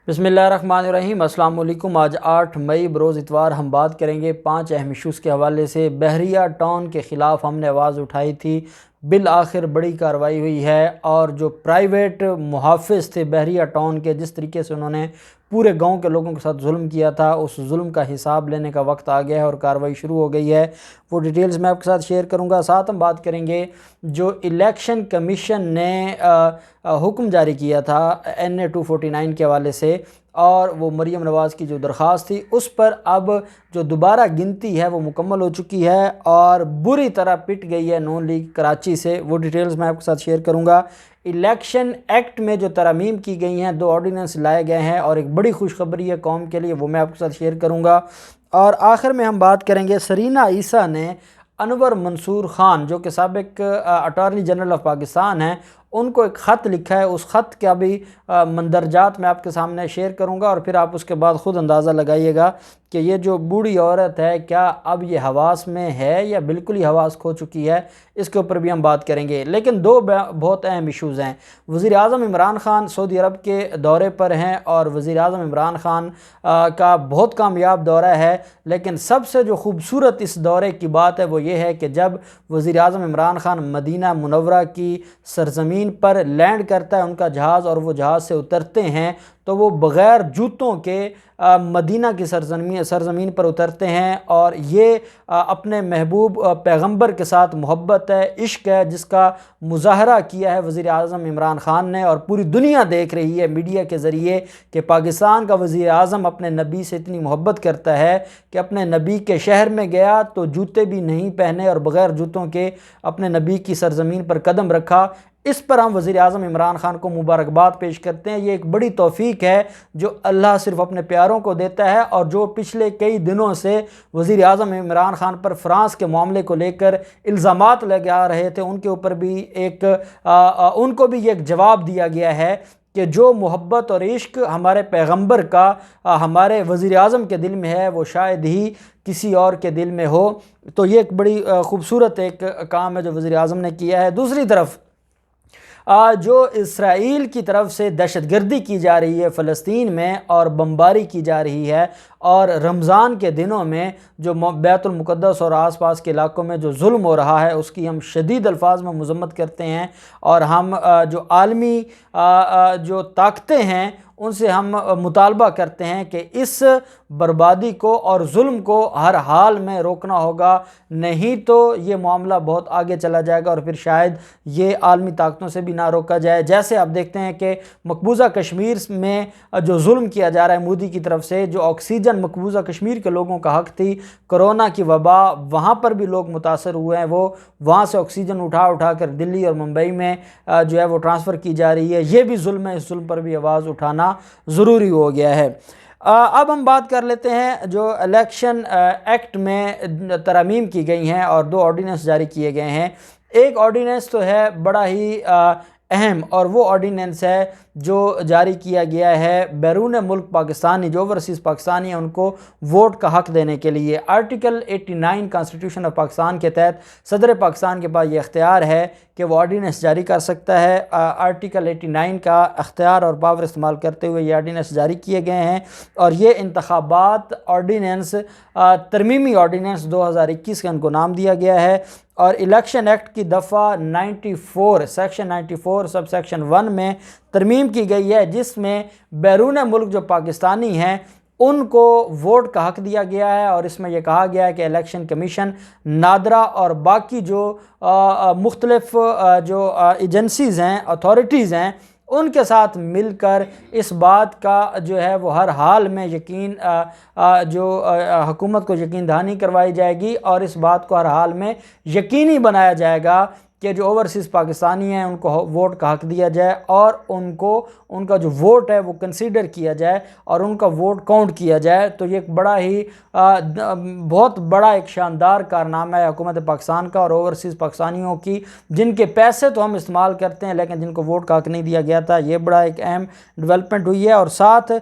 बिस्मिल्लाहिर्रहमानिर्रहीम। अस्सलाम वालेकुम। आज 8 मई बरोज़ इतवार हम बात करेंगे 5 अहम इशूज़ के हवाले से। बहरिया टाउन के ख़िलाफ़ हमने आवाज़ उठाई थी, बिल आखिर बड़ी कार्रवाई हुई है और जो प्राइवेट मुहाफ़िज़ थे बहरिया टाउन के, जिस तरीके से उन्होंने पूरे गांव के लोगों के साथ जुल्म किया था, उस जुल्म का हिसाब लेने का वक्त आ गया है और कार्रवाई शुरू हो गई है। वो डिटेल्स मैं आपके साथ शेयर करूंगा। साथ हम बात करेंगे जो इलेक्शन कमीशन ने हुक्म जारी किया था NA 249 के हवाले से, और वो मरीम नवाज़ की जो दरख्वास्त थी उस पर अब जो दोबारा गिनती है वो मुकम्मल हो चुकी है और बुरी तरह पिट गई है नून लीग कराची से। वो डिटेल्स मैं आपके साथ शेयर करूंगा। इलेक्शन एक्ट में जो तरमीम की गई हैं, 2 ऑर्डिनेंस लाए गए हैं और एक बड़ी खुशखबरी है कौम के लिए, वो मैं आपके साथ शेयर करूंगा। और आखिर में हम बात करेंगे सरीना ईसा ने अनवर मंसूर ख़ान, जो कि साबिक अटॉर्नी जनरल ऑफ पाकिस्तान हैं, उनको एक ख़त लिखा है। उस ख़त का भी मंदरजात मैं आपके सामने शेयर करूंगा और फिर आप उसके बाद ख़ुद अंदाज़ा लगाइएगा कि ये जो बूढ़ी औरत है क्या अब ये हवास में है या बिल्कुल ही हवास खो चुकी है। इसके ऊपर भी हम बात करेंगे। लेकिन 2 बहुत अहम इशूज़ हैं। वज़ीर आज़म इमरान ख़ान सऊदी अरब के दौरे पर हैं और वज़ीर आज़म इमरान ख़ान का बहुत कामयाब दौरा है। लेकिन सबसे जो ख़ूबसूरत इस दौरे की बात है वो ये है कि जब वज़ीर आज़म इमरान ख़ान मदीना मुनव्वरा की सरज़मीन पर लैंड करता है उनका जहाज़ और वो जहाज़ से उतरते हैं, तो वो बग़ैर जूतों के मदीना की सरज़मीन पर उतरते हैं। और ये अपने महबूब पैगंबर के साथ मोहब्बत है, इश्क है, जिसका मुज़ाहरा किया है वज़ीर आज़म इमरान ख़ान ने। और पूरी दुनिया देख रही है मीडिया के ज़रिए कि पाकिस्तान का वज़ीर आज़म अपने नबी से इतनी मोहब्बत करता है कि अपने नबी के शहर में गया तो जूते भी नहीं पहने और बग़ैर जूतों के अपने नबी की सरज़मीन पर कदम रखा। इस पर हम वज़ीर आज़म इमरान ख़ान को मुबारकबाद पेश करते हैं। ये एक बड़ी तौफ़ीक है जो अल्लाह सिर्फ़ अपने प्यारों को देता है। और जो पिछले कई दिनों से वज़ीर आज़म इमरान ख़ान पर फ़्रांस के मामले को लेकर इल्ज़ामात लगे आ रहे थे, उनके ऊपर भी उनको भी एक जवाब दिया गया है कि जो मोहब्बत और इश्क हमारे पैगंबर का हमारे वज़ीर आज़म के दिल में है वो शायद ही किसी और के दिल में हो। तो ये एक बड़ी ख़ूबसूरत एक काम है जो वज़ीर आज़म ने किया है। दूसरी तरफ जो इसराइल की तरफ से दहशतगर्दी की जा रही है फ़लस्तीन में और बमबारी की जा रही है, और रमज़ान के दिनों में जो बैतुल मुक़द्दस और आसपास के इलाकों में जो जुल्म हो रहा है उसकी हम शदीद अल्फाज में मज़म्मत करते हैं। और हम जो आलमी जो ताकतें हैं उनसे हम मुतालबा करते हैं कि इस बर्बादी को और जुल्म को हर हाल में रोकना होगा, नहीं तो ये मामला बहुत आगे चला जाएगा और फिर शायद ये आलमी ताकतों से भी ना रोका जाए। जैसे आप देखते हैं कि मकबूजा कश्मीर में जो जुल्म किया जा रहा है मोदी की तरफ से, जो ऑक्सीजन मकबूजा कश्मीर के लोगों का हक थी, कोरोना की वबा वहाँ पर भी लोग मुतासर हुए हैं, वो वहाँ से ऑक्सीजन उठा उठा कर दिल्ली और मुंबई में जो है वो ट्रांसफ़र की जा रही है। ये भी जुल्म है, इस जुल्म पर भी आवाज़ उठाना ज़रूरी हो गया है। अब हम बात कर लेते हैं जो इलेक्शन एक्ट में तरमीम की गई हैं और 2 ऑर्डिनेंस जारी किए गए हैं। एक ऑर्डिनेंस तो है बड़ा ही अहम, और वो ऑर्डिनेंस है जो जारी किया गया है बैरून मुल्क पाकिस्तानी, जो ओवरसीज़ पाकिस्तानी हैं, उनको वोट का हक़ देने के लिए। आर्टिकल 89 कॉन्स्टिट्यूशन ऑफ पाकिस्तान के तहत सदर पाकिस्तान के पास ये अख्तियार है कि वो ऑर्डिनेंस जारी कर सकता है। आर्टिकल 89 का अख्तियार और पावर इस्तेमाल करते हुए ये ऑर्डिनेंस जारी किए गए हैं। और ये इंतखाबात ऑर्डिनेंस तरमीमी ऑर्डिनेंस 2021 का इनको नाम दिया गया है। और इलेक्शन एक्ट की दफ़ा 94 सेक्शन 94 सब सेक्शन 1 में तरमीम की गई है, जिसमें बैरून मुल्क जो पाकिस्तानी हैं उनको वोट का हक़ दिया गया है। और इसमें यह कहा गया है कि इलेक्शन कमीशन, नादरा और बाकी जो मुख्तलिफ जो एजेंसीज़ हैं, अथॉरिटीज़ हैं, उनके साथ मिलकर इस बात का जो है वो हर हाल में यकीन हुकूमत को यकीन दहानी करवाई जाएगी और इस बात को हर हाल में यकीनी बनाया जाएगा कि जो ओवरसीज़ पाकिस्तानी हैं उनको वोट का हक़ दिया जाए और उनका जो वोट है वो कंसीडर किया जाए और उनका वोट काउंट किया जाए। तो ये एक बड़ा ही बहुत बड़ा एक शानदार कारनामा है हुकूमत पाकिस्तान का और ओवरसीज़ पाकिस्तानियों की, जिनके पैसे तो हम इस्तेमाल करते हैं लेकिन जिनको वोट का हक़ नहीं दिया गया था। ये बड़ा एक अहम डेवलपमेंट हुई है। और साथ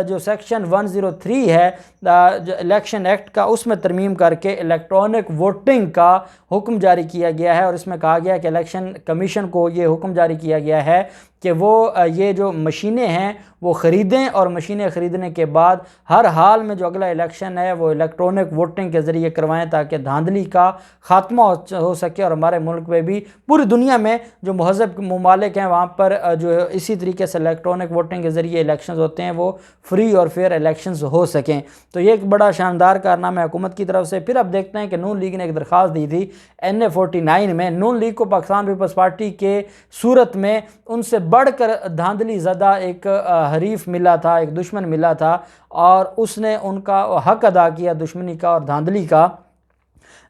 जो सेक्शन 103 है जो इलेक्शन एक्ट का, उसमें तरमीम करके इलेक्ट्रॉनिक वोटिंग का हुक्म जारी किया गया है। और इसमें कहा गया कि इलेक्शन कमीशन को ये हुक्म जारी किया गया है कि वो ये जो मशीनें हैं वो ख़रीदें और मशीनें ख़रीदने के बाद हर हाल में जो अगला इलेक्शन है वो इलेक्ट्रॉनिक वोटिंग के ज़रिए करवाएं, ताकि धांधली का ख़ात्मा हो सके और हमारे मुल्क में भी, पूरी दुनिया में जो महज़ब ममालिक हैं वहाँ पर जो इसी तरीके से इलेक्ट्रॉनिक वोटिंग के ज़रिए इलेक्शन होते हैं वो फ्री और फेयर इलेक्शन हो सकें। तो ये एक बड़ा शानदार कारनामा है हुकूमत की तरफ से। फिर अब देखते हैं कि नून लीग ने एक दरख्वास्त दी थी NA-49 में। नून लीग को पाकिस्तान पीपल्स पार्टी के सूरत में उनसे बढ़कर धांधली ज़दा एक हरीफ मिला था, एक दुश्मन मिला था, और उसने उनका हक अदा किया दुश्मनी का और धांधली का।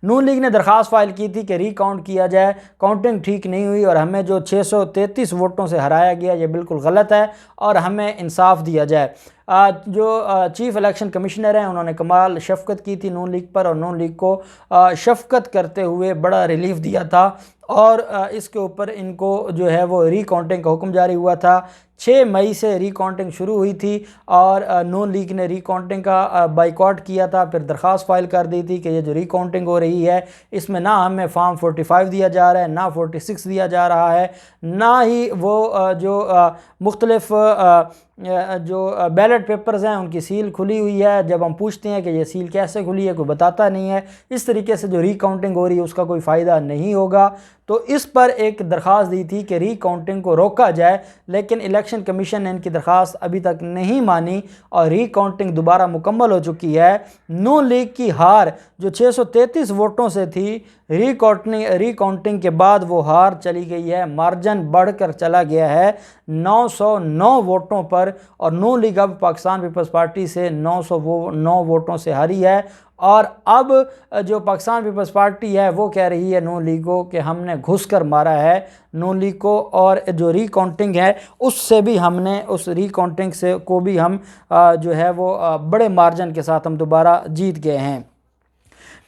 नून लीग ने दरख्वास्त फाइल की थी कि रिकाउंट किया जाए, काउंटिंग ठीक नहीं हुई और हमें जो 633 वोटों से हराया गया ये बिल्कुल गलत है और हमें इंसाफ दिया जाए। जो चीफ़ इलेक्शन कमिश्नर हैं उन्होंने कमाल शफ़क़त की थी नून लीग पर, और नून लीग को शफ़क़त करते हुए बड़ा रिलीफ दिया था और इसके ऊपर इनको जो है वो रिकाउंटिंग का हुक्म जारी हुआ था। 6 मई से रिकाउंटिंग शुरू हुई थी और नून लीग ने रिकाउंटिंग का बाइकआउट किया था। फिर दरख्वास्त फाइल कर दी थी कि ये जो रिकाउंटिंग हो रही है इसमें ना हमें फॉर्म 45 दिया जा रहा है, ना 46 दिया जा रहा है, ना ही वो जो मुख्तलिफ जो बैलेट पेपर्स हैं उनकी सील खुली हुई है। जब हम पूछते हैं कि ये सील कैसे खुली है कोई बताता नहीं है। इस तरीके से जो रिकाउंटिंग हो रही है उसका कोई फ़ायदा नहीं होगा। तो इस पर एक दरख्वास्त दी थी कि रिकाउंटिंग को रोका जाए, लेकिन इलेक्शन कमीशन ने इनकी दरख्वास्त अभी तक नहीं मानी और रिकाउंटिंग दोबारा मुकम्मल हो चुकी है। नून लीग की हार जो 633 वोटों से थी, रिकाउंटिंग के बाद वो हार चली गई है, मार्जिन बढ़कर चला गया है 909 वोटों पर, और नून लीग अब पाकिस्तान पीपल्स पार्टी से 909 वोटों से हारी है। और अब जो पाकिस्तान पीपल्स पार्टी है वो कह रही है नून लीग को कि हमने घुस कर मारा है नून लीग को, और जो रिकाउंटिंग है उससे भी हमने, उस रिकाउंटिंग से को भी हम जो है वो बड़े मार्जिन के साथ हम दोबारा जीत गए हैं।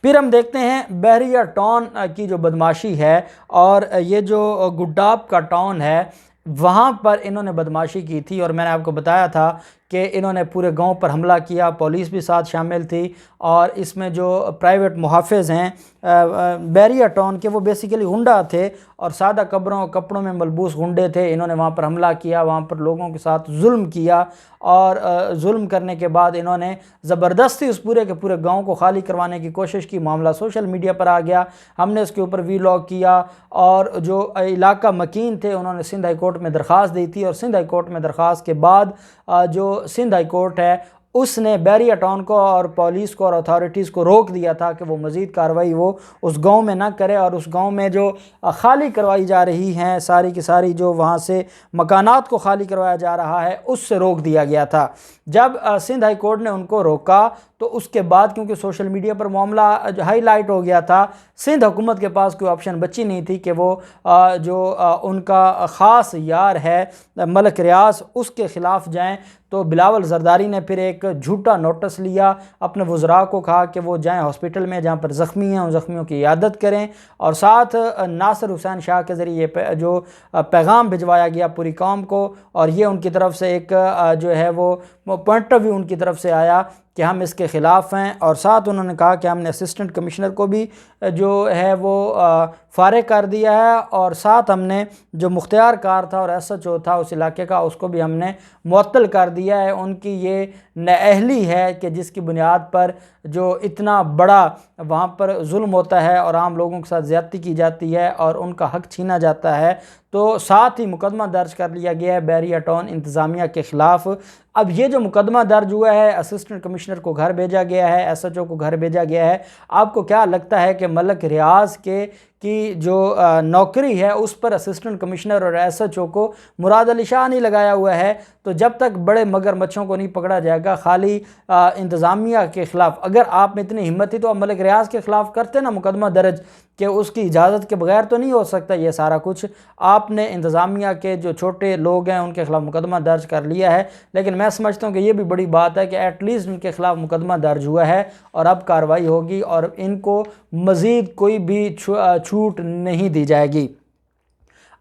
फिर हम देखते हैं बहरिया टाउन की जो बदमाशी है, और ये जो गुड्डाब का टाउन है वहाँ पर इन्होंने बदमाशी की थी, और मैंने आपको बताया था कि इन्होंने पूरे गांव पर हमला किया, पुलिस भी साथ शामिल थी, और इसमें जो प्राइवेट मुहाफ़िज़ हैं बहरिया टाउन के वो बेसिकली गुंडा थे और सादा कपड़ों में मलबूस गुंडे थे। इन्होंने वहाँ पर हमला किया, वहाँ पर लोगों के साथ जुल्म किया, और जुल्म करने के बाद इन्होंने ज़बरदस्ती उस पूरे के पूरे गांव को खाली करवाने की कोशिश की। मामला सोशल मीडिया पर आ गया, हमने इसके ऊपर वीलॉग किया, और जो इलाका मकीन थे उन्होंने सिंध हाई कोर्ट में दरख्वास्त दी थी, और सिंध हाई कोर्ट में दरख्वास्त के बाद जो सिंध हाई कोर्ट है उसने बहरिया टाउन को और पुलिस को और अथॉरिटीज़ को रोक दिया था कि वो मज़ीद कार्रवाई वो उस गांव में ना करे, और उस गांव में जो खाली करवाई जा रही हैं सारी की सारी जो वहाँ से मकानात को खाली करवाया जा रहा है उससे रोक दिया गया था। जब सिंध हाई कोर्ट ने उनको रोका तो उसके बाद क्योंकि सोशल मीडिया पर मामला हाईलाइट हो गया था, सिंध हुकूमत के पास कोई ऑप्शन बची नहीं थी कि वो जो उनका ख़ास यार है मलक रियाज उसके ख़िलाफ़ जाएं। तो बिलावल जरदारी ने फिर एक झूठा नोटिस लिया, अपने वज़रा को कहा कि वो जाएं हॉस्पिटल में जहाँ पर ज़ख्मी हैं उन ज़ख्मियों की इयादत करें, और साथ नासिर हुसैन शाह के ज़रिए जो पैगाम भिजवाया गया पूरी कौम को, और ये उनकी तरफ से एक जो है वो पॉइंट ऑफ व्यू उनकी तरफ से आया कि हम इसके ख़िलाफ़ हैं। और साथ उन्होंने कहा कि हमने असिस्टेंट कमिश्नर को भी जो है वो फ़ारिग कर दिया है, और साथ हमने जो मुख्तियार कार था और SHO था उस इलाके का उसको भी हमने मुअत्तल कर दिया है। उनकी ये नाअहली है कि जिसकी बुनियाद पर जो इतना बड़ा वहाँ पर जुल्म होता है और आम लोगों के साथ ज़्यादती की जाती है और उनका हक़ छीना जाता है। तो साथ ही मुकदमा दर्ज कर लिया गया है बहरिया टाउन इंतज़ामिया के ख़िलाफ़। अब ये जो मुकदमा दर्ज हुआ है, असिस्टेंट कमिश्नर को घर भेजा गया है, SHO को घर भेजा गया है। आपको क्या लगता है कि मलक रियाज की जो नौकरी है उस पर असिस्टेंट कमिश्नर और SHO को मुराद अली शाह नहीं लगाया हुआ है? तो जब तक बड़े मगरमच्छों को नहीं पकड़ा जाएगा खाली इंतज़ामिया के ख़िलाफ़, अगर आप में इतनी हिम्मत थी तो आप मलक रियाज के ख़िलाफ़ करते ना मुकदमा दर्ज, कि उसकी इजाज़त के बगैर तो नहीं हो सकता ये सारा कुछ। आपने इंतज़ामिया के जो छोटे लोग हैं उनके ख़िलाफ़ मुकदमा दर्ज कर लिया है, लेकिन मैं समझता हूँ कि ये भी बड़ी बात है कि एटलीस्ट उनके ख़िलाफ़ मुकदमा दर्ज हुआ है और अब कार्रवाई होगी और इनको मज़ीद कोई भी छूट नहीं दी जाएगी।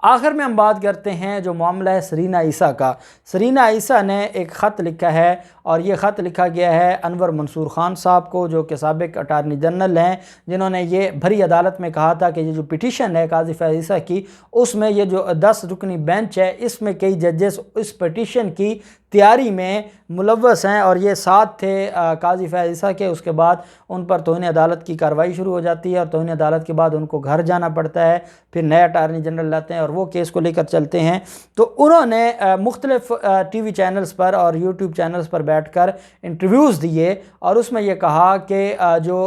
आखिर में हम बात करते हैं जो मामला है सरीना ईसा का। सरीना ईसा ने एक ख़त लिखा है और ये ख़त लिखा गया है अनवर मंसूर ख़ान साहब को, जो कि साबिक़ अटारनी जनरल हैं, जिन्होंने ये भरी अदालत में कहा था कि ये जो पिटीशन है काजी फैज़ ईसा की, उसमें ये जो 10 रुकनी बेंच है इसमें कई जजेस इस पिटीशन की तैयारी में मुलव्वस हैं और ये साथ थे काजी फैज़ ईसा के। उसके बाद उन पर तौहीन अदालत की कार्रवाई शुरू हो जाती है और तौहीन अदालत के बाद उनको घर जाना पड़ता है, फिर नए अटारनी जनरल लाते हैं और वो केस को लेकर चलते हैं। तो उन्होंने मुख्तलिफ टीवी चैनल्स पर और यूट्यूब चैनल्स पर बैठकर इंटरव्यूज़ दिए और उसमें ये कहा कि जो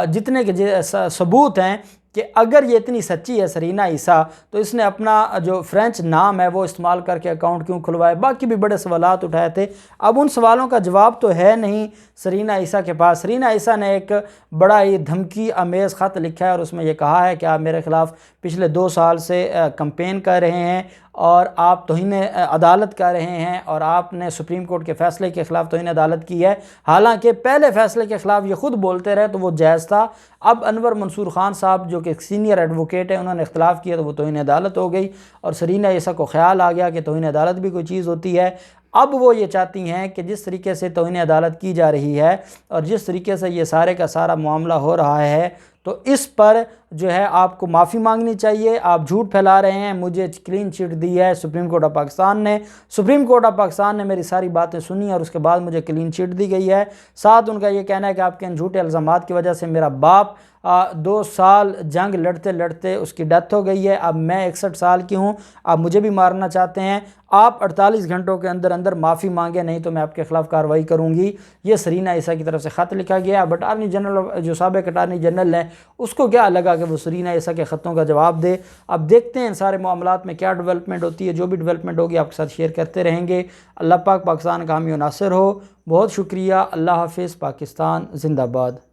जितने के सबूत हैं कि अगर ये इतनी सच्ची है सरीना ईसा, तो इसने अपना जो फ्रेंच नाम है वो इस्तेमाल करके अकाउंट क्यों खुलवाए। बाकी भी बड़े सवालात उठाए थे। अब उन सवालों का जवाब तो है नहीं सरीना ईसा के पास। सरीना ईसा ने एक बड़ा ही धमकी आमेज़ ख़त लिखा है और उसमें यह कहा है कि आप मेरे ख़िलाफ़ पिछले 2 साल से कंपेन कर रहे हैं और आप तौहीन अदालत कर रहे हैं और आपने सुप्रीम कोर्ट के फ़ैसले के ख़िलाफ़ तौहीन अदालत की है। हालांकि पहले फ़ैसले के ख़िलाफ़ ये ख़ुद बोलते रहे तो वो जायज़ था। अब अनवर मंसूर ख़ान साहब जो कि सीनियर एडवोकेट है, उन्होंने इख्तिलाफ़ किया तो वो तौहीन अदालत हो गई और सरीना ईसा को ख़्याल आ गया कि तौहीन अदालत भी कोई चीज़ होती है। अब वो ये चाहती हैं कि जिस तरीके से तौहीन अदालत की जा रही है और जिस तरीके से ये सारे का सारा मामला हो रहा है, तो इस पर जो है आपको माफ़ी मांगनी चाहिए। आप झूठ फैला रहे हैं। मुझे क्लीन चिट दी है सुप्रीम कोर्ट ऑफ पाकिस्तान ने। सुप्रीम कोर्ट ऑफ पाकिस्तान ने मेरी सारी बातें सुनी और उसके बाद मुझे क्लीन चिट दी गई है। साथ उनका ये कहना है कि आपके इन झूठे इल्ज़ामात की वजह से मेरा बाप 2 साल जंग लड़ते लड़ते उसकी डेथ हो गई है। अब मैं 61 साल की हूँ। आप मुझे भी मारना चाहते हैं। आप 48 घंटों के अंदर अंदर माफ़ी मांगे, नहीं तो मैं आपके ख़िलाफ़ कार्रवाई करूँगी। ये सरीना ईसा की तरफ से ख़त लिखा गया। अब अटारनी जनरल जो साबिक़ अटारनी जनरल है उसको क्या लगा कि वो सरीना ईसा के ख़तों का जवाब दे। अब देखते हैं इन सारे मामलात में क्या डेवलपमेंट होती है। जो भी डेवलपमेंट होगी आपके साथ शेयर करते रहेंगे। अल्लाह पाक पाकिस्तान का हामी नासिर हो। बहुत शुक्रिया। अल्लाह हाफ़िज़। पाकिस्तान ज़िंदाबाद।